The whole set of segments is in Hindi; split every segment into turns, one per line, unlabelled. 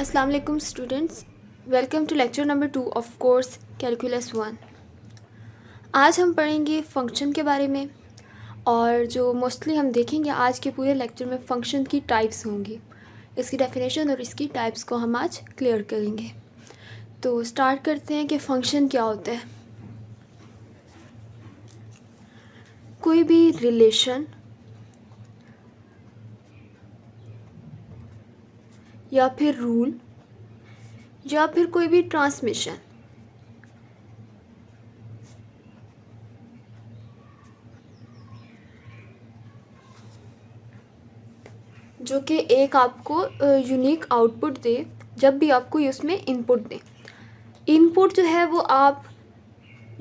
अस्सलाम वालेकुम students, welcome to lecture number 2 of course calculus 1। आज हम पढ़ेंगे फ़ंक्शन के बारे में और जो मोस्टली हम देखेंगे आज के पूरे लेक्चर में फ़ंक्शन की टाइप्स होंगी। इसकी डेफिनेशन और इसकी टाइप्स को हम आज क्लियर करेंगे। तो स्टार्ट करते हैं कि फ़ंक्शन क्या होता है। कोई भी रिलेशन या फिर रूल या फिर कोई भी ट्रांसमिशन जो कि एक आपको यूनिक आउटपुट दे जब भी आपको उसमें इनपुट दे। इनपुट जो है वो आप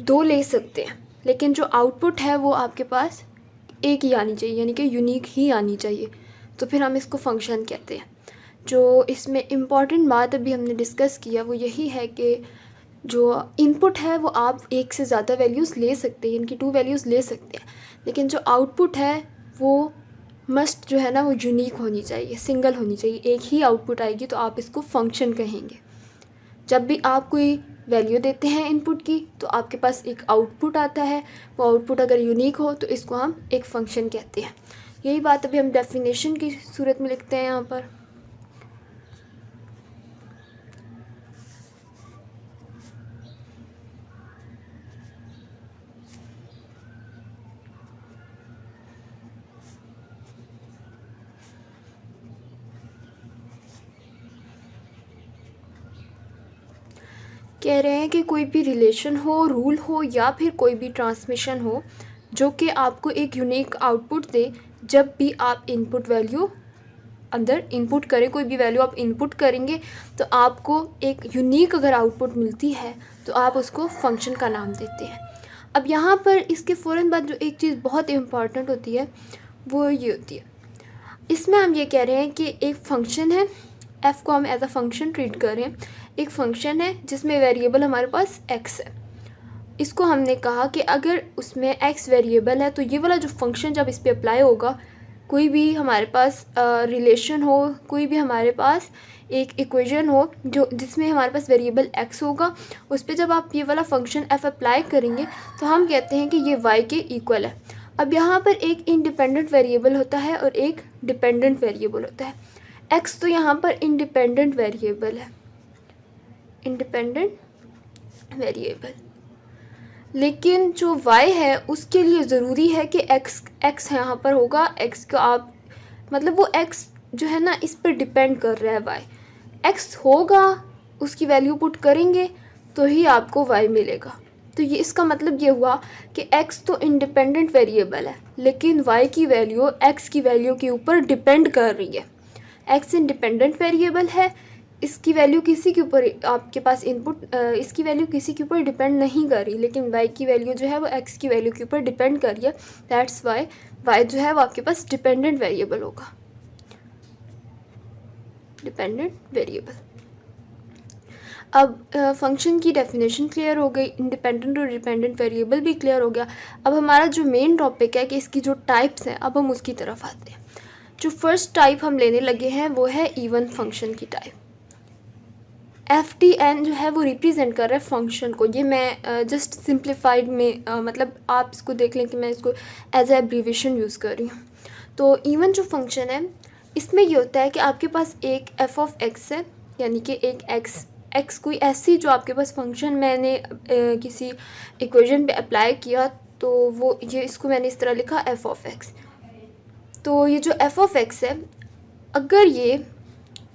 दो ले सकते हैं, लेकिन जो आउटपुट है वो आपके पास एक ही आनी चाहिए, यानी कि यूनिक ही आनी चाहिए। तो फिर हम इसको फंक्शन कहते हैं। जो इसमें इम्पॉर्टेंट बात अभी हमने डिस्कस किया वो यही है कि जो इनपुट है वो आप एक से ज़्यादा वैल्यूज़ ले सकते हैं, इनकी 2 वैल्यूज़ ले सकते हैं, लेकिन जो आउटपुट है वो मस्ट जो है ना वो यूनिक होनी चाहिए, सिंगल होनी चाहिए। एक ही आउटपुट आएगी तो आप इसको फंक्शन कहेंगे। जब भी आप कोई वैल्यू देते हैं इनपुट की तो आपके पास एक आउटपुट आता है, वो आउटपुट अगर यूनिक हो तो इसको हम एक फ़ंक्शन कहते हैं। यही बात अभी हम डेफिनेशन की सूरत में लिखते हैं यहाँ पर। कह रहे हैं कि कोई भी रिलेशन हो, रूल हो या फिर कोई भी ट्रांसमिशन हो जो कि आपको एक यूनिक आउटपुट दे जब भी आप इनपुट वैल्यू अंदर इनपुट करें। कोई भी वैल्यू आप इनपुट करेंगे तो आपको एक यूनिक अगर आउटपुट मिलती है तो आप उसको फंक्शन का नाम देते हैं। अब यहाँ पर इसके फ़ौरन बाद जो एक चीज़ बहुत इम्पॉर्टेंट होती है वो ये होती है, इसमें हम ये कह रहे हैं कि एक फ़ंक्शन है, f को हम एज अ फंक्शन ट्रीट कर रहे हैं। एक फ़ंक्शन है जिसमें वेरिएबल हमारे पास x है। इसको हमने कहा कि अगर उसमें x वेरिएबल है तो ये वाला जो फंक्शन जब इस पर अप्लाई होगा, कोई भी हमारे पास रिलेशन हो, कोई भी हमारे पास एक इक्वेशन हो जो जिसमें हमारे पास वेरिएबल x होगा, उस पर जब आप ये वाला फंक्शन f अप्लाई करेंगे तो हम कहते हैं कि ये y के इक्वल है। अब यहाँ पर एक इंडिपेंडेंट वेरिएबल होता है और एक डिपेंडेंट वेरिएबल होता है। x तो यहाँ पर इंडिपेंडेंट वेरिएबल है, इंडिपेंडेंट वेरिएबल, लेकिन जो y है उसके लिए ज़रूरी है कि x यहाँ पर होगा। x का आप मतलब वो x जो है ना इस पर डिपेंड कर रहा है y। x होगा, उसकी वैल्यू पुट करेंगे तो ही आपको y मिलेगा। तो ये इसका मतलब ये हुआ कि x तो इंडिपेंडेंट वेरिएबल है लेकिन y की वैल्यू x की वैल्यू के ऊपर डिपेंड कर रही है। x इंडिपेंडेंट वेरिएबल है, इसकी वैल्यू किसी के ऊपर आपके पास इनपुट इसकी वैल्यू किसी के ऊपर डिपेंड नहीं कर रही, लेकिन y की वैल्यू जो है वो x की वैल्यू के ऊपर डिपेंड कर रही है। दैट्स वाई y जो है वो आपके पास डिपेंडेंट वेरिएबल होगा, डिपेंडेंट वेरिएबल। अब फंक्शन की डेफिनेशन क्लियर हो गई, इंडिपेंडेंट और डिपेंडेंट वेरिएबल भी क्लियर हो गया। अब हमारा जो मेन टॉपिक है कि इसकी जो टाइप्स हैं, अब हम उसकी तरफ आते हैं। जो फर्स्ट टाइप हम लेने लगे हैं वो है इवन फंक्शन की टाइप। FTN जो है वो रिप्रेजेंट कर रहा है फंक्शन को। ये मैं जस्ट सिंप्लीफाइड में मतलब आप इसको देख लें कि मैं इसको एज ए एब्रीविएशन यूज़ कर रही हूँ। तो इवन जो फंक्शन है इसमें ये होता है कि आपके पास एक f(x) है, यानी कि एक x कोई ऐसी जो आपके पास फंक्शन मैंने किसी इक्वेशन पे अप्लाई किया तो वो ये इसको मैंने इस तरह लिखा f(x). तो ये जो f(x) है अगर ये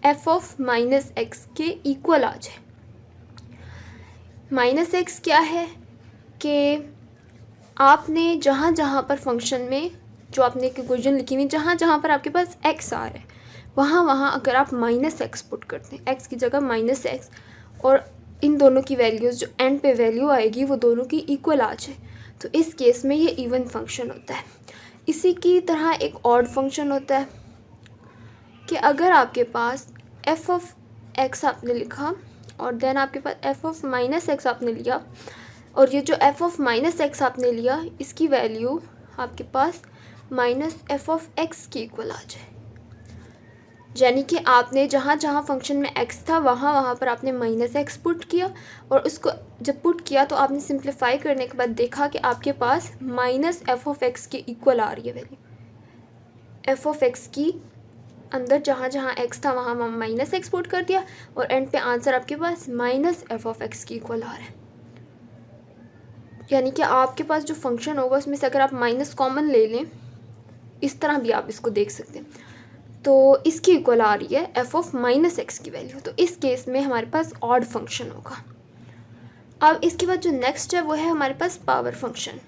f(-x) के इक्वल आ जाए। -x क्या है कि आपने जहाँ जहाँ पर फंक्शन में जो आपने एक इक्वेशन लिखी हुई जहाँ जहाँ पर आपके पास x आ रहा है वहाँ वहाँ अगर आप -x पुट करते हैं, x की जगह -x, और इन दोनों की वैल्यूज़ जो एंड पे वैल्यू आएगी वो दोनों की इक्वल आ जाए तो इस केस में ये इवन फंक्शन होता है। इसी की तरह एक ऑड फंक्शन होता है कि अगर आपके पास f(x) आपने लिखा और देन आपके पास f(-x) आपने लिया और ये जो f(-x) आपने लिया इसकी वैल्यू आपके पास -f(x) की इक्वल आ जाए यानी कि आपने जहाँ जहाँ फंक्शन में x था वहाँ वहाँ पर आपने -x पुट किया, और उसको जब पुट किया तो आपने सिंप्लीफाई करने के बाद देखा कि आपके पास -f(x) के इक्वल आ रही है वैल्यू। f(x) की अंदर जहाँ जहाँ x था वहाँ वहाँ -x पुट कर दिया, और एंड पे आंसर आपके पास -f(x) की इक्वल आ रहा है। यानी कि आपके पास जो फंक्शन होगा उसमें से अगर आप माइनस कॉमन ले लें, इस तरह भी आप इसको देख सकते हैं, तो इसकी इक्वल आ रही है f(-x) की वैल्यू। तो इस केस में हमारे पास ऑड फंक्शन होगा। अब इसके बाद जो नेक्स्ट है वो है हमारे पास पावर फंक्शन।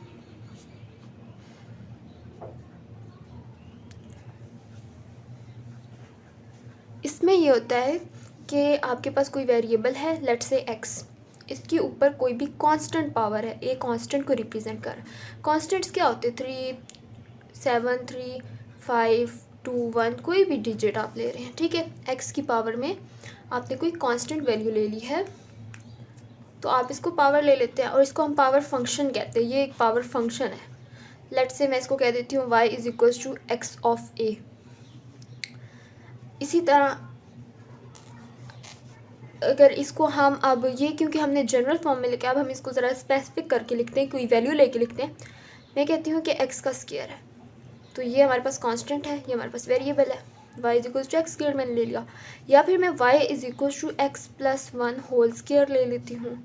इसमें ये होता है कि आपके पास कोई वेरिएबल है, लेट्स से x, इसके ऊपर कोई भी कांस्टेंट पावर है, एक कांस्टेंट को रिप्रेजेंट कर। कांस्टेंट्स क्या होते हैं? 3, 7, 3, 5, 2, 1, कोई भी डिजिट आप ले रहे हैं, ठीक है। x की पावर में आपने कोई कांस्टेंट वैल्यू ले ली है, तो आप इसको पावर ले लेते हैं और इसको हम पावर फंक्शन कहते हैं। ये एक पावर फंक्शन है। लेट्स से मैं इसको कह देती हूँ y = x ऑफ a। इसी तरह अगर इसको हम अब ये, क्योंकि हमने जनरल फॉर्म में लिखा, अब हम इसको ज़रा स्पेसिफिक करके लिखते हैं, कोई वैल्यू लेके लिखते हैं। मैं कहती हूँ कि x का स्क्वायर है, तो ये हमारे पास कांस्टेंट है, ये हमारे पास वेरिएबल है। y = x स्क्वायर मैंने ले लिया, या फिर मैं y = x + 1 होल स्क्वायर ले लेती हूँ,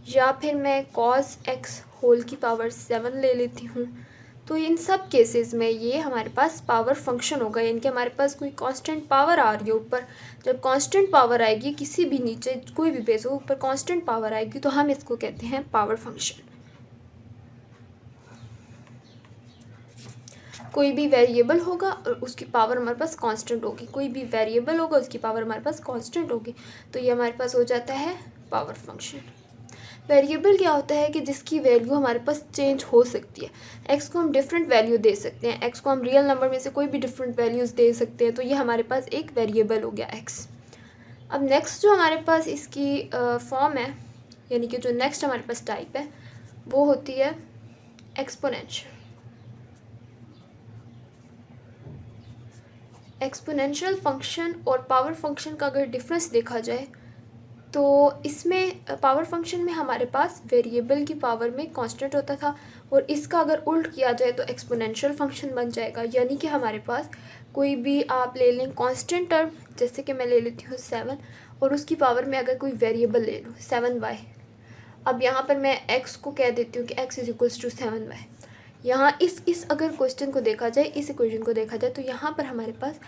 या फिर मैं cos x होल की पावर 7 ले लेती हूँ। तो इन सब केसेस में ये हमारे पास पावर फंक्शन होगा, यानी कि हमारे पास कोई कांस्टेंट पावर आ रही है ऊपर। जब कांस्टेंट पावर आएगी किसी भी, नीचे कोई भी बेस हो, ऊपर कांस्टेंट पावर आएगी, तो हम इसको कहते हैं पावर फंक्शन। कोई भी वेरिएबल होगा और उसकी पावर हमारे पास कांस्टेंट होगी, कोई भी वेरिएबल होगा उसकी पावर हमारे पास कांस्टेंट होगी, तो ये हमारे पास हो जाता है पावर फंक्शन। वेरिएबल क्या होता है कि जिसकी वैल्यू हमारे पास चेंज हो सकती है। एक्स को हम डिफरेंट वैल्यू दे सकते हैं, एक्स को हम रियल नंबर में से कोई भी डिफरेंट वैल्यूज़ दे सकते हैं, तो ये हमारे पास एक वेरिएबल हो गया एक्स। अब नेक्स्ट जो हमारे पास इसकी फॉर्म है, यानी कि जो नेक्स्ट हमारे पास टाइप है, वो होती है एक्सपोनेंशियल। एक्सपोनेंशियल फंक्शन और पावर फंक्शन का अगर डिफरेंस देखा जाए, तो इसमें पावर फंक्शन में हमारे पास वेरिएबल की पावर में कांस्टेंट होता था, और इसका अगर उल्ट किया जाए तो एक्सपोनेंशियल फंक्शन बन जाएगा। यानी कि हमारे पास कोई भी आप ले लें कांस्टेंट टर्म, जैसे कि मैं ले लेती हूँ 7, और उसकी पावर में अगर कोई वेरिएबल ले लूँ 7y। अब यहाँ पर मैं x को कह देती हूँ कि x = 7y। यहाँ इस अगर क्वेश्चन को देखा जाए, इस इक्वेशन को देखा जाए, तो यहाँ पर हमारे पास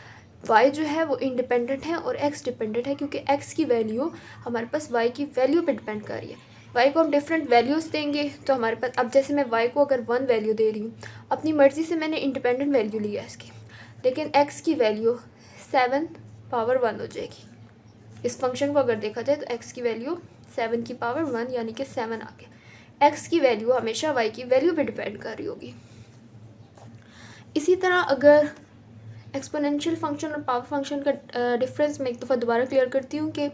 y जो है वो इंडिपेंडेंट है और x डिपेंडेंट है, क्योंकि x की वैल्यू हमारे पास y की वैल्यू पे डिपेंड कर रही है। y को हम डिफरेंट वैल्यूज़ देंगे तो हमारे पास, अब जैसे मैं y को अगर 1 वैल्यू दे रही हूँ, अपनी मर्ज़ी से मैंने इंडिपेंडेंट वैल्यू ली है इसकी, लेकिन x की वैल्यू 7 पावर 1 हो जाएगी। इस फंक्शन को अगर देखा जाए तो x की वैल्यू 7 की पावर 1 यानी कि 7 आ गया। x की वैल्यू हमेशा y की वैल्यू पे डिपेंड कर रही होगी। इसी तरह अगर एक्सपोनेंशियल फंक्शन और पावर फंक्शन का डिफरेंस मैं एक दफ़ा दोबारा क्लियर करती हूँ कि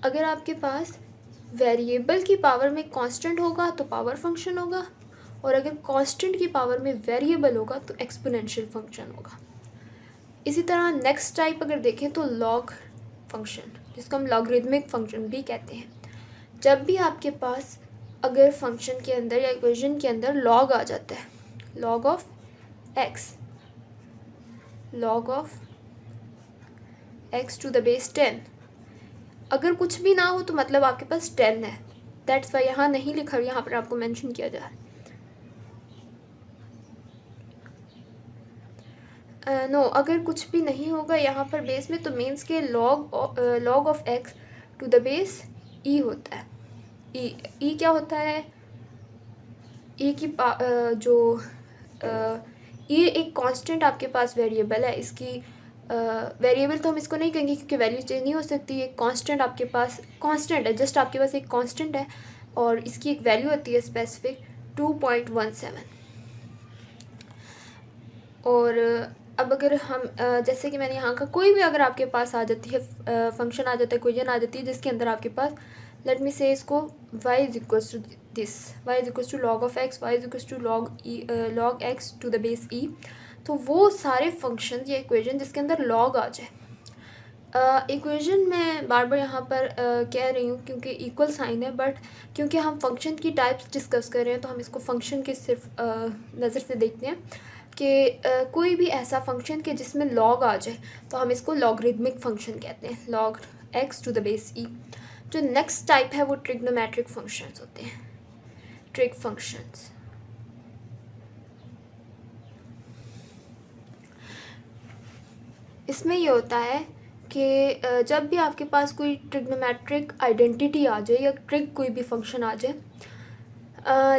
अगर आपके पास वेरिएबल की पावर में कांस्टेंट होगा तो पावर फंक्शन होगा, और अगर कांस्टेंट की पावर में वेरिएबल होगा तो एक्सपोनेंशियल फंक्शन होगा। इसी तरह नेक्स्ट टाइप अगर देखें तो लॉग फंक्शन, जिसको हम लॉगरिदमिक फंक्शन भी कहते हैं। जब भी आपके पास अगर फंक्शन के अंदर या इक्वेशन के अंदर लॉग आ जाता है, log of x, log of x to the base 10, अगर कुछ भी ना हो तो मतलब आपके पास 10 है। दैट्स वाई यहाँ नहीं लिखा, यहाँ पर आपको मेंशन किया जा रहा है। नो, अगर कुछ भी नहीं होगा यहाँ पर बेस में, तो मीन्स के log of x to the base e होता है। e क्या होता है? e की जो ये एक कांस्टेंट आपके पास वेरिएबल है। इसकी वेरिएबल तो हम इसको नहीं कहेंगे क्योंकि वैल्यू चेंज नहीं हो सकती। एक कांस्टेंट आपके पास कांस्टेंट है, जस्ट आपके पास एक कांस्टेंट है और इसकी एक वैल्यू होती है स्पेसिफिक 2.17। और अब अगर हम जैसे कि मैंने यहाँ का कोई भी अगर आपके पास आ जाती है फंक्शन आ जाता है, इक्वेशन आ जाती है जिसके अंदर आपके पास लेट मी से इसको y = this, y = log of x, y = log x to the base e, तो वो सारे फंक्शन या इक्वेशन जिसके अंदर log आ जाए, इक्वेशन मैं बार बार यहाँ पर कह रही हूँ क्योंकि इक्वल साइन है, बट क्योंकि हम फंक्शन की टाइप्स डिस्कस कर रहे हैं तो हम इसको फंक्शन के सिर्फ नज़र से देखते हैं कि कोई भी ऐसा फंक्शन के जिसमें लॉग आ जाए तो हम इसको लॉगरिदमिक फंक्शन कहते हैं, log x to the base e। जो नेक्स्ट टाइप है वो ट्रिग्नोमेट्रिक फंक्शंस होते हैं, ट्रिग फंक्शंस। इसमें ये होता है कि जब भी आपके पास कोई ट्रिग्नोमेट्रिक आइडेंटिटी आ जाए या ट्रिग कोई भी फंक्शन आ जाए,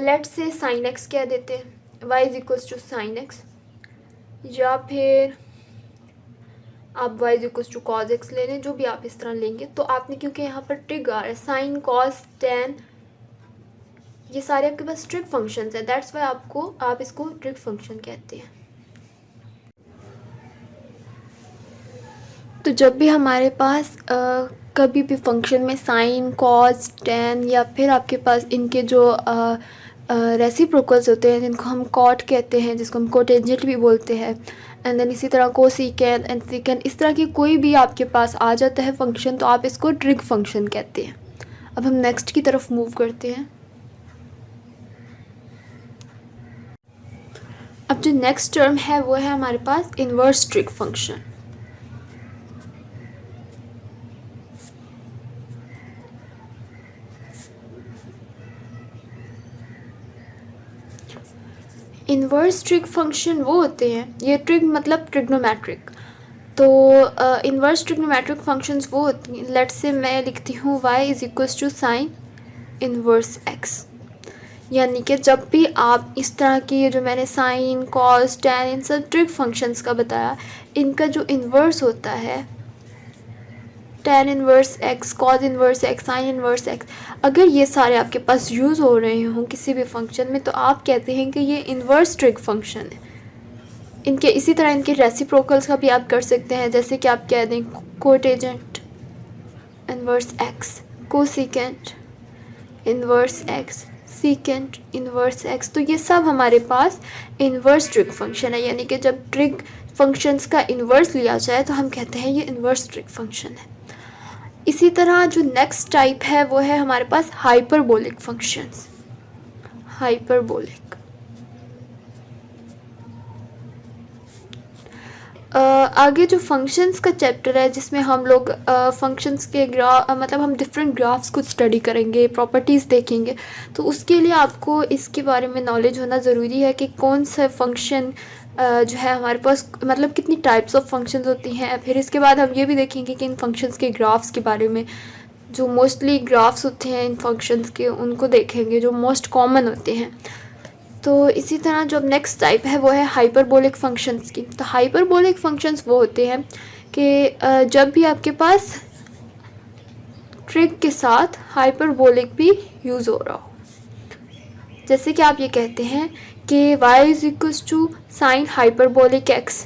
लेट्स से साइन एक्स कह देते हैं, y is equals to sine x, या फिर आप y is equals to cos x ले लें, जो भी आप इस तरह लेंगे। तो आपने क्योंकि यहाँ पर ट्रिग आ रहा है, साइन कॉस टेन, ये सारे आपके पास ट्रिग फंक्शंस हैं, दैट्स वाई आप इसको ट्रिग फंक्शन कहते हैं। तो जब भी हमारे पास कभी भी फंक्शन में साइन कॉस टेन या फिर आपके पास इनके जो रेसिप्रोकल्स होते हैं जिनको हम कॉट कहते हैं, जिसको हम कोटेंजेंट भी बोलते हैं, एंड देन इसी तरह कोसिकेंट एंड सिकेंट, इस तरह की कोई भी आपके पास आ जाता है फंक्शन तो आप इसको ट्रिग फंक्शन कहते हैं। अब हम नेक्स्ट की तरफ मूव करते हैं। अब जो नेक्स्ट टर्म है वो है हमारे पास इन्वर्स ट्रिग फंक्शन। इन्वर्स ट्रिग फंक्शन वो होते हैं, ये ट्रिग मतलब ट्रिग्नोमेट्रिक, तो इन्वर्स ट्रिग्नोमेट्रिक फंक्शंस वो होती हैं, लेट्स से मैं लिखती हूँ y is equals to sine inverse x, यानी कि जब भी आप इस तरह की ये जो मैंने साइन कॉस टेन इन सब ट्रिग फंक्शंस का बताया, इनका जो इन्वर्स होता है tan inverse x, cause inverse x, sign inverse x, अगर ये सारे आपके पास यूज़ हो रहे हों किसी भी फंक्शन में तो आप कहते हैं कि ये इन्वर्स ट्रिग फंक्शन है। इनके इसी तरह इनके रेसिप्रोकल्स का भी आप कर सकते हैं, जैसे कि आप कह दें cotangent inverse x, cosecant inverse x, secant inverse x, तो ये सब हमारे पास इन्वर्स ट्रिग फंक्शन है, यानी कि जब ट्रिग फंक्शंस का इन्वर्स लिया जाए तो हम कहते हैं ये इन्वर्स ट्रिग फंक्शन है। इसी तरह जो नेक्स्ट टाइप है वो है हमारे पास हाइपरबोलिक फंक्शंस, हाइपरबोलिक। आगे जो फंक्शंस का चैप्टर है जिसमें हम लोग फंक्शंस के मतलब हम डिफरेंट ग्राफ्स को स्टडी करेंगे, प्रॉपर्टीज़ देखेंगे, तो उसके लिए आपको इसके बारे में नॉलेज होना ज़रूरी है कि कौन सा फंक्शन जो है हमारे पास, मतलब कितनी टाइप्स ऑफ फंक्शंस होती हैं। फिर इसके बाद हम ये भी देखेंगे कि इन फंक्शंस के ग्राफ्स के बारे में, जो मोस्टली ग्राफ्स होते हैं इन फंक्शंस के उनको देखेंगे जो मोस्ट कॉमन होते हैं। तो इसी तरह जो नेक्स्ट टाइप है वो है हाइपरबोलिक फंक्शंस की। तो हाइपरबोलिक फंक्शंस वो होते हैं कि जब भी आपके पास ट्रिग के साथ हाइपरबोलिक भी यूज़ हो रहा हो, जैसे कि आप ये कहते हैं कि y is equals to sine hyperbolic x,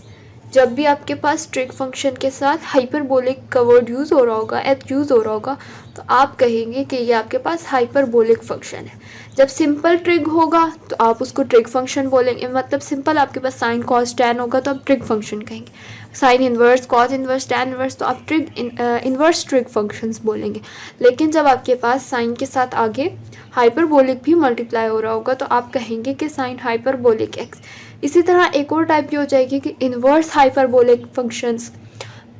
जब भी आपके पास ट्रिग फंक्शन के साथ हाइपरबोलिक का वर्ड यूज़ हो रहा होगा, एच यूज़ हो रहा होगा, तो आप कहेंगे कि ये आपके पास हाइपरबोलिक फंक्शन है। जब सिंपल ट्रिग होगा तो आप उसको ट्रिग फंक्शन बोलेंगे, मतलब सिंपल आपके पास साइन कॉस टैन होगा तो आप ट्रिग फंक्शन कहेंगे। Sign inverse, cos inverse, tan inverse, तो आप ट्रिग इन्वर्स ट्रिग फंक्शंस बोलेंगे। लेकिन जब आपके पास साइन के साथ आगे हाइपरबोलिक भी मल्टीप्लाई हो रहा होगा तो आप कहेंगे कि साइन हाइपरबोलिक एक्स। इसी तरह एक और टाइप की हो जाएगी कि इन्वर्स हाइपरबोलिक फंक्शंस,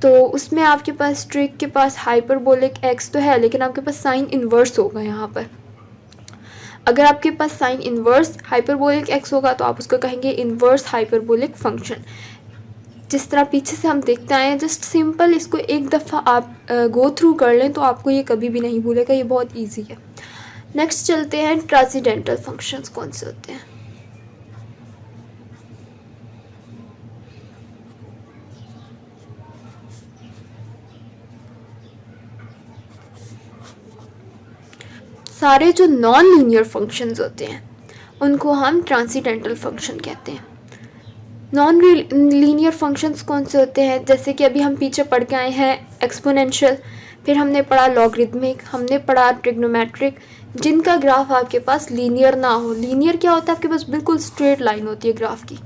तो उसमें आपके पास ट्रिग के पास हाइपरबोलिक एक्स तो है लेकिन आपके पास साइन इन्वर्स होगा। यहाँ पर अगर आपके पास साइन इन्वर्स हाइपरबोलिक एक्स होगा तो आप उसको कहेंगे इन्वर्स हाइपरबोलिक फंक्शन। जिस तरह पीछे से हम देखते आए हैं, जस्ट सिंपल इसको एक दफ़ा आप गो थ्रू कर लें तो आपको ये कभी भी नहीं भूलेगा, ये बहुत ईजी है। नेक्स्ट चलते हैं ट्रांसेंडेंटल फंक्शंस कौन से होते हैं। सारे जो नॉन लीनियर फंक्शंस होते हैं उनको हम ट्रांसेंडेंटल फंक्शन कहते हैं। नॉन लीनियर फंक्शंस कौन से होते हैं, जैसे कि अभी हम पीछे पढ़ के आए हैं एक्सपोनेंशियल, फिर हमने पढ़ा लॉगरिदमिक, हमने पढ़ा ट्रिग्नोमेट्रिक, जिनका ग्राफ आपके पास लीनियर ना हो। लीनियर क्या होता है, आपके पास बिल्कुल स्ट्रेट लाइन होती है ग्राफ की,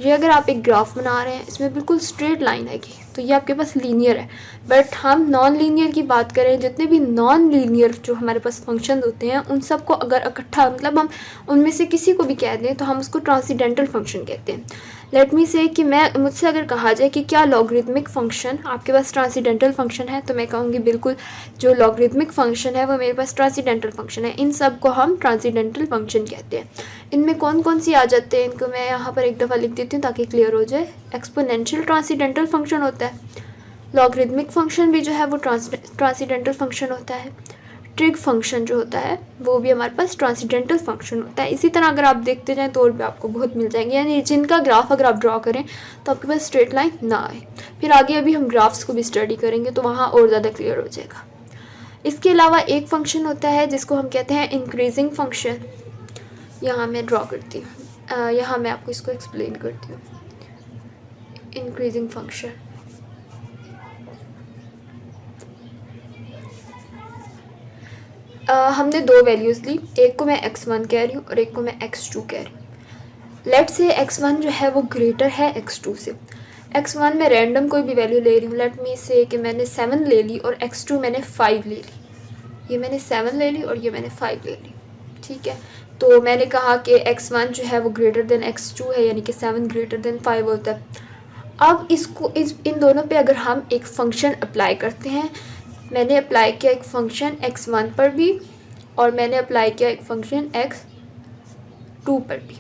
ये अगर आप एक ग्राफ बना रहे हैं, इसमें बिल्कुल स्ट्रेट लाइन है तो ये आपके पास लीनियर है। बट हम नॉन लीनियर की बात करें, जितने भी नॉन लीनियर जो हमारे पास फंक्शन होते हैं उन सबको अगर इकट्ठा मतलब हम उनमें से किसी को भी कह दें तो हम उसको ट्रांसीडेंटल फंक्शन कहते हैं। लेट मी से कि मुझसे अगर कहा जाए कि क्या लॉगरिथमिक फ़ंक्शन आपके पास ट्रांसीडेंटल फंक्शन है, तो मैं कहूँगी बिल्कुल जो लॉगरिथमिक फ़ंक्शन है वो मेरे पास ट्रांसीडेंटल फंक्शन है। इन सब को हम ट्रांसीडेंटल फंक्शन कहते हैं। इनमें कौन कौन सी आ जाते हैं, इनको मैं यहाँ पर एक दफ़ा लिख देती हूँ ताकि क्लियर हो जाए। एक्सपोनेंशियल ट्रांसीडेंटल फंक्शन होता है, लॉगरिथमिक फ़ंक्शन भी जो है वो ट्रांसीडेंटल फंक्शन होता है, ट्रिग फंक्शन जो होता है वो भी हमारे पास ट्रांसीडेंटल फंक्शन होता है। इसी तरह अगर आप देखते जाएं तो और भी आपको बहुत मिल जाएंगे, यानी जिनका ग्राफ अगर आप ड्रॉ करें तो आपके पास स्ट्रेट लाइन ना आए। फिर आगे अभी हम ग्राफ्स को भी स्टडी करेंगे तो वहाँ और ज़्यादा क्लियर हो जाएगा। इसके अलावा एक फंक्शन होता है जिसको हम कहते हैं इंक्रीजिंग फंक्शन। यहाँ मैं ड्रॉ करती हूँ, यहाँ मैं आपको इसको एक्सप्लेन करती हूँ। इंक्रीजिंग फंक्शन हमने दो वैल्यूज़ ली, एक को मैं x1 कह रही हूँ और एक को मैं x2 कह रही हूँ। लेट से x1 जो है वो ग्रेटर है x2 से। x1 में रैंडम कोई भी वैल्यू ले रही हूँ, लेट मी से कि मैंने 7 ले ली और x2 मैंने 5 ले ली। ये मैंने 7 ले ली और ये मैंने 5 ले ली, ठीक है। तो मैंने कहा कि x1 जो है वो ग्रेटर देन x2 है, यानी कि 7 ग्रेटर देन 5 होता है। अब इसको इन दोनों पे अगर हम एक फ़ंक्शन अप्लाई करते हैं, मैंने अप्लाई किया एक फ़ंक्शन x1 पर भी और मैंने अप्लाई किया एक फ़ंक्शन x2 पर भी।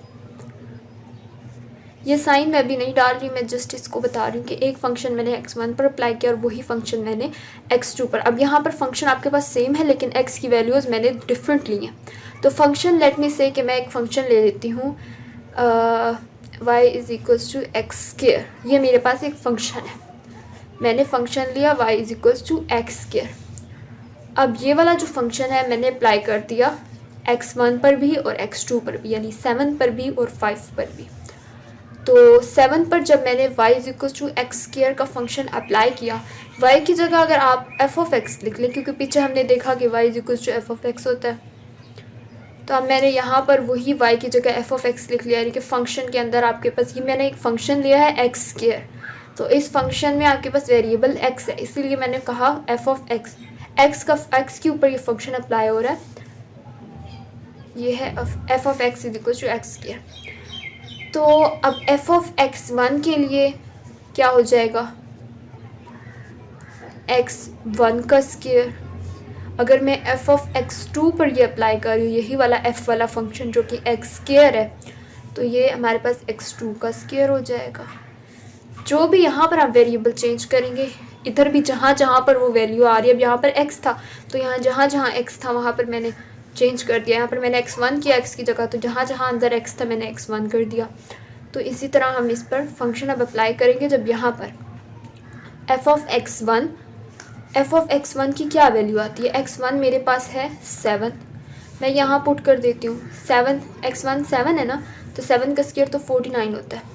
ये साइन मैं भी नहीं डाल रही, मैं जस्ट इसको बता रही हूँ कि एक फ़ंक्शन मैंने x1 पर अप्लाई किया और वही फ़ंक्शन मैंने x2 पर। अब यहाँ पर फ़ंक्शन आपके पास सेम है लेकिन x की वैल्यूज़ मैंने डिफरेंट ली हैं। तो फ़ंक्शन लेट मी से कि मैं एक फ़ंक्शन ले लेती हूँ y is equals to x square. ये मेरे पास एक फ़ंक्शन है, मैंने फ़ंक्शन लिया y is equals to x square. अब ये वाला जो फंक्शन है मैंने अप्लाई कर दिया x1 पर भी और x2 पर भी, यानी 7 पर भी और 5 पर भी। तो 7 पर जब मैंने y is equals to x square का फंक्शन अप्लाई किया, y की जगह अगर आप f ऑफ x लिख लें, क्योंकि पीछे हमने देखा कि y is equals to f of x होता है, तो अब मैंने यहाँ पर वही y की जगह f ऑफ x लिख लिया, यानी कि फ़ंक्शन के अंदर आपके पास ये मैंने एक फ़ंक्शन लिया है एक्स स्क्वायर। तो इस फंक्शन में आपके पास वेरिएबल x है, इसलिए मैंने कहा f ऑफ x, x के ऊपर ये फंक्शन अप्लाई हो रहा है, ये है f of x is equal to x square. तो अब f ऑफ x1 के लिए क्या हो जाएगा, x1 का स्क्वायर। अगर मैं f ऑफ x2 पर ये अप्लाई कर रही हूँ, यही वाला f वाला फंक्शन जो कि x स्क्वायर है, तो ये हमारे पास x2 का स्क्वायर हो जाएगा। जो भी यहाँ पर आप वेरिएबल चेंज करेंगे, इधर भी जहाँ जहाँ पर वो वैल्यू आ रही है, अब यहाँ पर x था तो यहाँ जहाँ जहाँ x था वहाँ पर मैंने चेंज कर दिया। यहाँ पर मैंने x1 किया x की जगह, तो जहाँ जहाँ अंदर x था मैंने x1 कर दिया। तो इसी तरह हम इस पर फंक्शन अब अप्लाई करेंगे। जब यहाँ पर f ऑफ x1 की क्या वैल्यू आती है, x1 मेरे पास है 7, मैं यहाँ पुट कर देती हूँ 7, x1 7 है ना, तो 7 का स्क्वायर तो 49 होता है।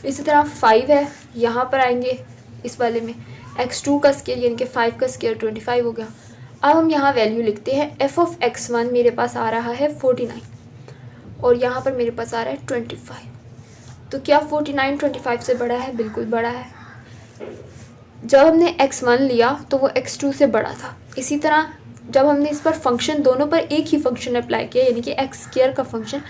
इसी तरह 5 है, यहाँ पर आएंगे इस वाले में x2 का स्क्वायर यानी कि 5 का स्क्वायर 25 हो गया। अब हम यहाँ वैल्यू लिखते हैं, f ऑफ x1 मेरे पास आ रहा है 49 और यहाँ पर मेरे पास आ रहा है 25। तो क्या 49 25 से बड़ा है? बिल्कुल बड़ा है। जब हमने x1 लिया तो वो x2 से बड़ा था। इसी तरह जब हमने इस पर फंक्शन, दोनों पर एक ही फंक्शन अप्लाई किया यानी कि एक्स स्क्वायर का फंक्शन,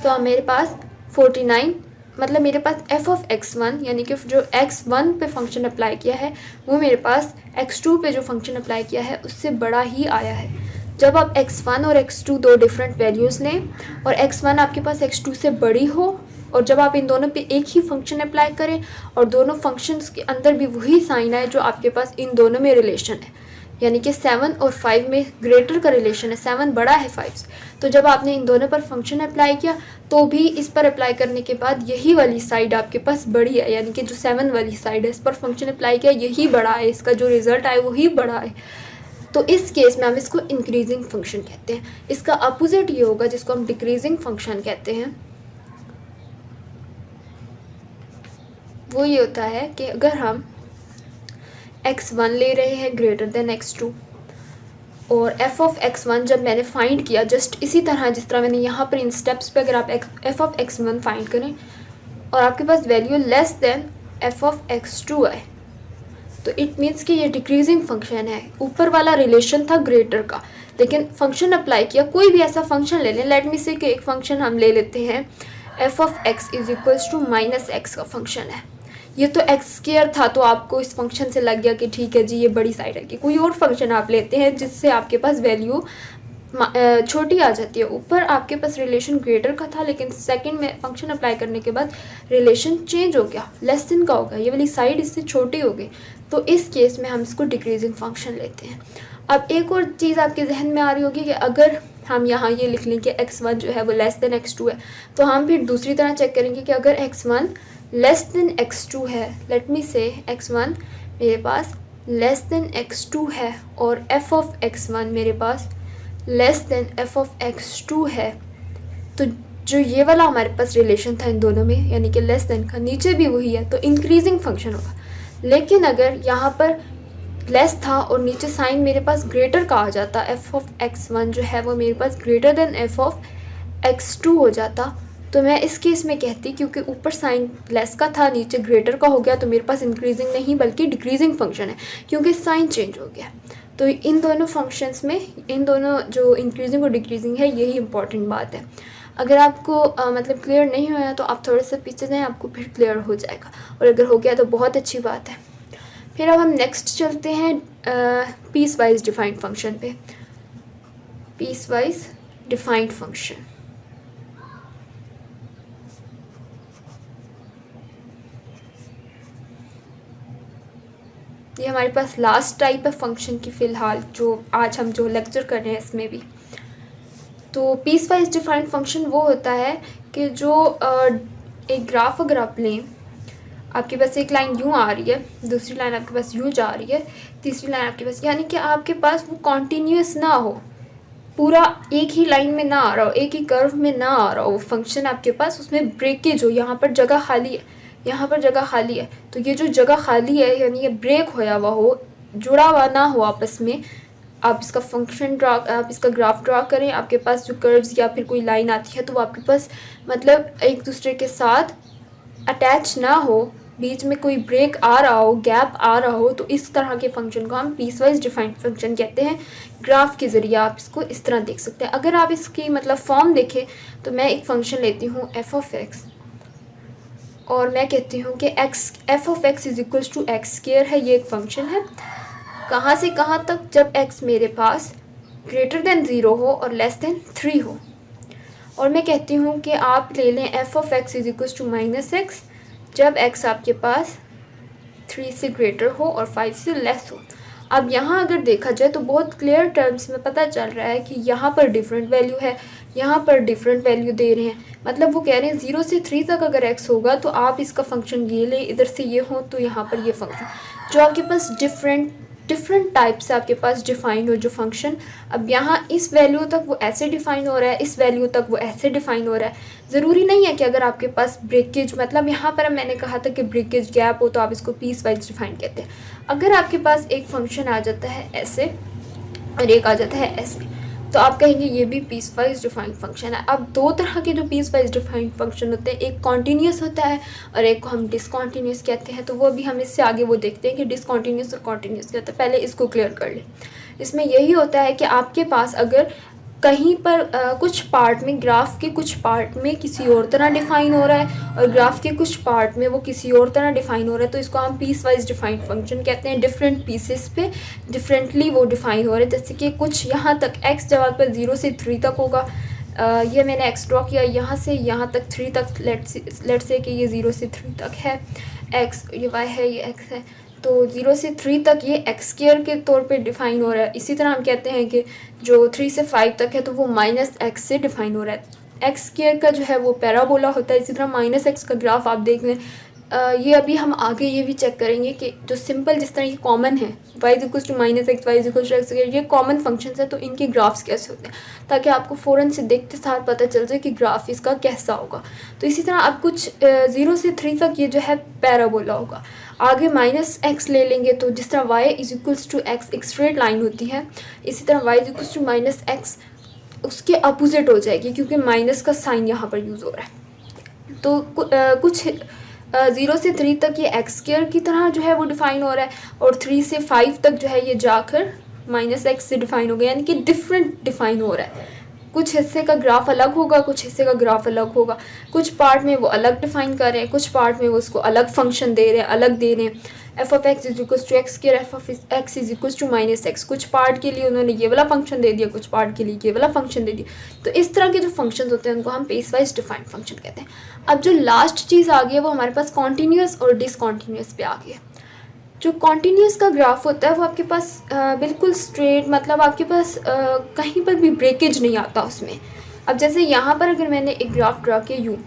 तो मेरे पास 49 मतलब मेरे पास f ऑफ x1 यानी कि जो x1 पे फंक्शन अप्लाई किया है वो मेरे पास x2 पे जो फंक्शन अप्लाई किया है उससे बड़ा ही आया है। जब आप x1 और x2 दो डिफरेंट वैल्यूज़ लें और x1 आपके पास x2 से बड़ी हो और जब आप इन दोनों पे एक ही फंक्शन अप्लाई करें और दोनों फंक्शंस के अंदर भी वही साइन है जो आपके पास इन दोनों में रिलेशन है, यानी कि 7 और 5 में ग्रेटर का रिलेशन है, 7 बड़ा है 5 से। तो जब आपने इन दोनों पर फंक्शन अप्लाई किया तो भी इस पर अप्लाई करने के बाद यही वाली साइड आपके पास बड़ी है, यानी कि जो 7 वाली साइड है इस पर फंक्शन अप्लाई किया यही बड़ा है, इसका जो रिज़ल्ट आए वही बड़ा है। तो इस केस में हम इसको इंक्रीजिंग फंक्शन कहते हैं। इसका अपोजिट ये होगा जिसको हम डिक्रीजिंग फंक्शन कहते हैं। वो ये होता है कि अगर हम x1 ले रहे हैं ग्रेटर देन x2 और f ऑफ x1 जब मैंने फाइंड किया, जस्ट इसी तरह जिस तरह मैंने यहाँ पर इन स्टेप्स पे, अगर आप f ऑफ x1 फाइंड करें और आपके पास value less than F of X two है, तो इट मीन्स कि ये डिक्रीजिंग फंक्शन है। ऊपर वाला रिलेशन था ग्रेटर का, लेकिन फंक्शन अप्लाई किया, कोई भी ऐसा फंक्शन ले लें, लेट मी से कि एक फंक्शन हम ले लेते हैं f of x is equals to minus x का फंक्शन है। ये तो एक्स स्क्वायर था, तो आपको इस फंक्शन से लग गया कि ठीक है जी ये बड़ी साइड है। कि कोई और फंक्शन आप लेते हैं जिससे आपके पास वैल्यू छोटी आ जाती है। ऊपर आपके पास रिलेशन ग्रेटर का था, लेकिन सेकंड में फंक्शन अप्लाई करने के बाद रिलेशन चेंज हो गया, लेस देन का हो गया, ये वाली साइड इससे छोटी हो गई, तो इस केस में हम इसको डिक्रीजिंग फंक्शन लेते हैं। अब एक और चीज़ आपके जहन में आ रही होगी कि अगर हम यहाँ ये लिख लें कि x1 जो है वो लेस देन x2 है, तो हम फिर दूसरी तरह चेक करेंगे कि अगर x1 लेस देन x2 है, लेट मी से x1 मेरे पास लेस देन x2 है और f ऑफ x1 मेरे पास less than f of x2 है, तो जो ये वाला हमारे पास रिलेशन था इन दोनों में, यानी कि लेस देन का, नीचे भी वही है, तो इंक्रीजिंग फंक्शन होगा। लेकिन अगर यहाँ पर लेस था और नीचे साइन मेरे पास ग्रेटर का आ जाता, f ऑफ x1 जो है वो मेरे पास greater than f of x2 हो जाता, तो मैं इस केस में कहती, क्योंकि ऊपर साइन लेस का था नीचे ग्रेटर का हो गया, तो मेरे पास इंक्रीजिंग नहीं बल्कि डिक्रीजिंग फंक्शन है, क्योंकि साइन चेंज हो गया। तो इन दोनों फंक्शंस में, इन दोनों जो इंक्रीजिंग और डिक्रीजिंग है, यही इंपॉर्टेंट बात है। अगर आपको मतलब क्लियर नहीं हुआ तो आप थोड़ा सा पीछे जाएँ, आपको फिर क्लियर हो जाएगा, और अगर हो गया तो बहुत अच्छी बात है। फिर अब हम नेक्स्ट चलते हैं पीस वाइज डिफाइंड फंक्शन पे। पीस वाइज डिफाइंड फंक्शन, ये हमारे पास लास्ट टाइप है फंक्शन की फ़िलहाल, जो आज हम जो लेक्चर कर रहे हैं इसमें भी। तो पीस वाइज डिफाइंड फंक्शन वो होता है कि जो एक ग्राफ अगर आप लें, आपके पास एक लाइन यूँ आ रही है, दूसरी लाइन आपके पास यूँ जा रही है, तीसरी लाइन आपके पास, यानी कि आपके पास वो कॉन्टीन्यूस ना हो, पूरा एक ही लाइन में ना आ रहा हो, एक ही कर्व में ना आ रहा हो फंक्शन आपके पास, उसमें ब्रेकेज हो, यहाँ पर जगह खाली है, यहाँ पर जगह खाली है, तो ये जो जगह खाली है यानी ये ब्रेक होया हुआ हो, जुड़ा हुआ ना हो आपस में, आप इसका फंक्शन ड्रा, आप इसका ग्राफ ड्रा करें, आपके पास जो कर्व्स या फिर कोई लाइन आती है तो वो आपके पास मतलब एक दूसरे के साथ अटैच ना हो, बीच में कोई ब्रेक आ रहा हो, गैप आ रहा हो, तो इस तरह के फंक्शन को हम पीस वाइज डिफाइंड फंक्शन कहते हैं। ग्राफ के ज़रिए आप इसको इस तरह देख सकते हैं। अगर आप इसकी मतलब फॉर्म देखें तो मैं एक फ़ंक्शन लेती हूँ एफ ऑफ एक्स, और मैं कहती हूँ कि x f of x is equals to x square है, ये एक फ़ंक्शन है। कहाँ से कहाँ तक? जब एक्स मेरे पास ग्रेटर देन 0 हो और लेस देन 3 हो। और मैं कहती हूँ कि आप ले लें f of x is equals to minus x जब एक्स आपके पास 3 से ग्रेटर हो और 5 से लेस हो। अब यहाँ अगर देखा जाए तो बहुत क्लियर टर्म्स में पता चल रहा है कि यहाँ पर डिफरेंट वैल्यू है, यहाँ पर डिफरेंट वैल्यू दे रहे हैं, मतलब वो कह रहे हैं 0 से 3 तक अगर x होगा तो आप इसका फंक्शन ये लें, इधर से ये हो तो यहाँ पर ये फंक्शन, जो आपके पास डिफरेंट टाइप से आपके पास डिफाइन हो जो फंक्शन। अब यहाँ इस वैल्यू तक वो ऐसे डिफाइन हो रहा है, इस वैल्यू तक वो ऐसे डिफाइन हो रहा है। ज़रूरी नहीं है कि अगर आपके पास ब्रेकेज, मतलब यहाँ पर मैंने कहा था कि ब्रेकेज गैप हो तो आप इसको पीस वाइज डिफाइन कहते हैं। अगर आपके पास एक फंक्शन आ जाता है ऐसे और एक आ जाता है ऐसे, तो आप कहेंगे ये भी पीस वाइज डिफाइंड फंक्शन है। अब दो तरह के जो पीस वाइज डिफाइंड फंक्शन होते हैं, एक कॉन्टीन्यूस होता है और एक को हम डिसकॉन्टीन्यूस कहते हैं। तो वो भी हम इससे आगे वो देखते हैं कि डिसकॉन्टीन्यूस और कॉन्टीन्यूस क्या होता है। पहले इसको क्लियर कर लें। इसमें यही होता है कि आपके पास अगर कहीं पर कुछ पार्ट में, ग्राफ के कुछ पार्ट में किसी और तरह डिफाइन हो रहा है और ग्राफ के कुछ पार्ट में वो किसी और तरह डिफाइन हो रहा है, तो इसको हम पीस वाइज डिफाइंड फंक्शन कहते हैं। डिफरेंट पीसेस पे डिफरेंटली वो डिफाइन हो रहे हैं। जैसे कि कुछ यहाँ तक x जवाब पर 0 से 3 तक होगा, ये मैंने x ड्रॉ किया, यहाँ से यहाँ तक 3 तक, लेट से कि ये 0 से 3 तक है x, ये y है, ये x है, तो 0 से 3 तक ये एक्स स्क्वायर के तौर पे डिफाइन हो रहा है। इसी तरह हम कहते हैं कि जो 3 से 5 तक है तो वो माइनस एक्स से डिफाइन हो रहा है। एक्स स्क्वायर का जो है वो पैराबोला होता है। इसी तरह माइनस एक्स का ग्राफ आप देख लें। ये अभी हम आगे ये भी चेक करेंगे कि जो सिंपल, जिस तरह ये कॉमन है, y equals to minus x, y equals to x square, ये कॉमन फंक्शंस है, तो इनके ग्राफ्स कैसे होते हैं, ताकि आपको फ़ौरन से देखते साथ पता चल जाए कि ग्राफ इसका कैसा होगा। तो इसी तरह अब कुछ 0 से 3 तक ये जो है पैराबोला होगा। आगे माइनस एक्स ले लेंगे तो जिस तरह y is equals to x एक स्ट्रेट लाइन होती है, इसी तरह y is equals to minus x उसके अपोजिट हो जाएगी, क्योंकि माइनस का साइन यहाँ पर यूज़ हो रहा है। तो कुछ 0 से 3 तक ये एक्स स्क्वायर की तरह जो है वो डिफ़ाइन हो रहा है, और 3 से 5 तक जो है ये जाकर माइनस एक्स से डिफ़ाइन हो गया, यानी कि डिफरेंट डिफ़ाइन हो रहा है। कुछ हिस्से का ग्राफ अलग होगा, कुछ हिस्से का ग्राफ अलग होगा, कुछ पार्ट में वो अलग डिफ़ाइन कर रहे हैं, कुछ पार्ट में वो उसको अलग फंक्शन दे रहे हैं, अलग दे रहे हैं। F of x is equal to x square, f of x is equal to minus x. कुछ पार्ट के लिए उन्होंने ये वाला फंक्शन दे दिया, कुछ पार्ट के लिए ये वाला फंक्शन दे दिया। तो इस तरह के जो फंक्शंस होते हैं उनको हम पीस वाइज डिफाइंड फंक्शन कहते हैं। अब जो लास्ट चीज़ आ गई है वो हमारे पास कॉन्टीन्यूस और डिसकॉन्टीन्यूस पे आ गया। जो कॉन्टीन्यूस का ग्राफ होता है वो आपके पास बिल्कुल स्ट्रेट, मतलब आपके पास कहीं पर भी ब्रेकेज नहीं आता उसमें। अब जैसे यहाँ पर अगर मैंने एक ग्राफ ड्रा किया यूँ,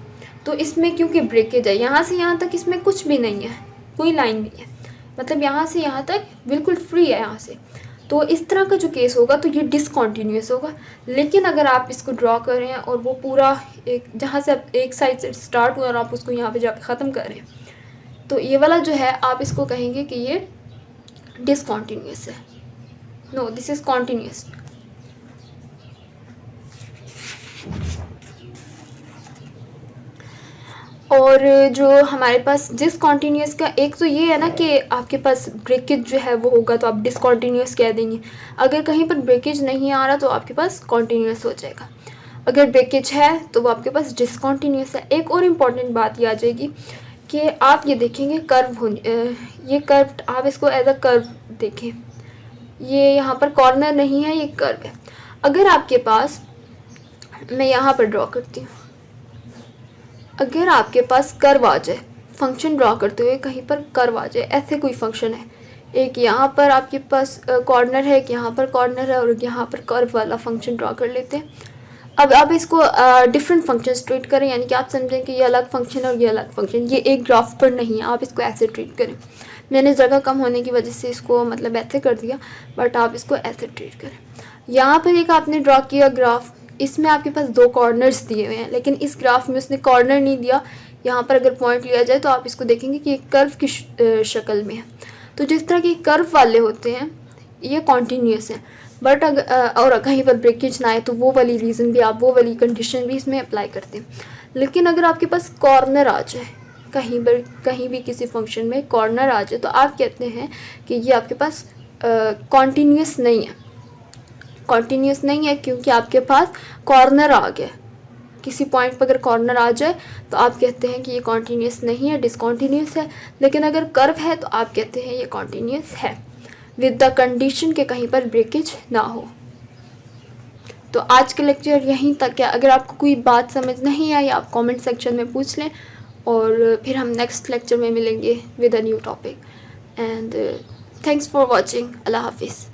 तो इसमें क्योंकि ब्रेकेज है, यहाँ से यहाँ तक इसमें कुछ भी नहीं है, कोई लाइन नहीं है, मतलब यहाँ से यहाँ तक बिल्कुल फ्री है यहाँ से। तो इस तरह का जो केस होगा तो ये डिसकॉन्टीन्यूस होगा। लेकिन अगर आप इसको ड्रॉ करें और वो पूरा एक जहाँ से आप एक साइड से स्टार्ट हुआ और आप उसको यहाँ पे जाकर ख़त्म करें, तो ये वाला जो है आप इसको कहेंगे कि ये डिसकॉन्टीन्यूस है। No, this is continuous. और जो हमारे पास डिसकॉन्टीन्यूस का एक तो ये है ना कि आपके पास ब्रेकेज जो है वो होगा तो आप डिसकॉन्टीन्यूस कह देंगे। अगर कहीं पर ब्रेकेज नहीं आ रहा तो आपके पास कॉन्टीन्यूस हो जाएगा। अगर ब्रेकेज है तो वो आपके पास डिसकॉन्टीन्यूस है। एक और इम्पॉर्टेंट बात ये आ जाएगी कि आप ये देखेंगे कर्व होने, ये कर्व आप इसको एज अ कर्व देखें, ये यहाँ पर कॉर्नर नहीं है, ये कर्व है। अगर आपके पास, मैं यहाँ पर ड्रॉ करती हूँ, अगर आपके पास कर्व आ जाए, फंक्शन ड्रॉ करते हुए कहीं पर कर्व आ जाए, ऐसे कोई फंक्शन है, एक यहाँ पर आपके पास कॉर्नर है, एक यहाँ पर कॉर्नर है और यहाँ पर कर्व वाला फंक्शन ड्रॉ कर लेते हैं। अब आप इसको डिफरेंट फंक्शन ट्रीट करें, यानी कि आप समझें कि ये अलग फंक्शन और ये अलग फंक्शन, ये एक ग्राफ पर नहीं है, आप इसको ऐसे ट्रीट करें। मैंने जगह कम होने की वजह से इसको मतलब ऐसे कर दिया, बट आप इसको ऐसे ट्रीट करें। यहाँ पर एक आपने ड्रॉ किया ग्राफ, इसमें आपके पास 2 कॉर्नर्स दिए हुए हैं, लेकिन इस ग्राफ में उसने कॉर्नर नहीं दिया। यहाँ पर अगर पॉइंट लिया जाए तो आप इसको देखेंगे कि एक कर्व की शक्ल में है। तो जिस तरह के कर्व वाले होते हैं ये कॉन्टीन्यूस है, बट अगर और कहीं पर ब्रेकेज ना आए तो वो वाली रीज़न भी, आप वो वाली कंडीशन भी इसमें अप्लाई करते हैं। लेकिन अगर आपके पास कॉर्नर आ जाए, कहीं भी किसी फंक्शन में कॉर्नर आ जाए, तो आप कहते हैं कि ये आपके पास कॉन्टीन्यूस नहीं है। कॉन्टीन्यूस नहीं है क्योंकि आपके पास कॉर्नर आ गया। किसी पॉइंट पर अगर कॉर्नर आ जाए तो आप कहते हैं कि ये कॉन्टीन्यूस नहीं है, डिसकॉन्टीन्यूस है। लेकिन अगर कर्व है तो आप कहते हैं ये कॉन्टीन्यूस है, विद द कंडीशन के कहीं पर ब्रेकेज ना हो। तो आज का लेक्चर यहीं तक है। अगर आपको कोई बात समझ नहीं आई आप कमेंट सेक्शन में पूछ लें, और फिर हम नेक्स्ट लेक्चर में मिलेंगे with a new topic. And thanks for watching. अल्लाह हाफिज़।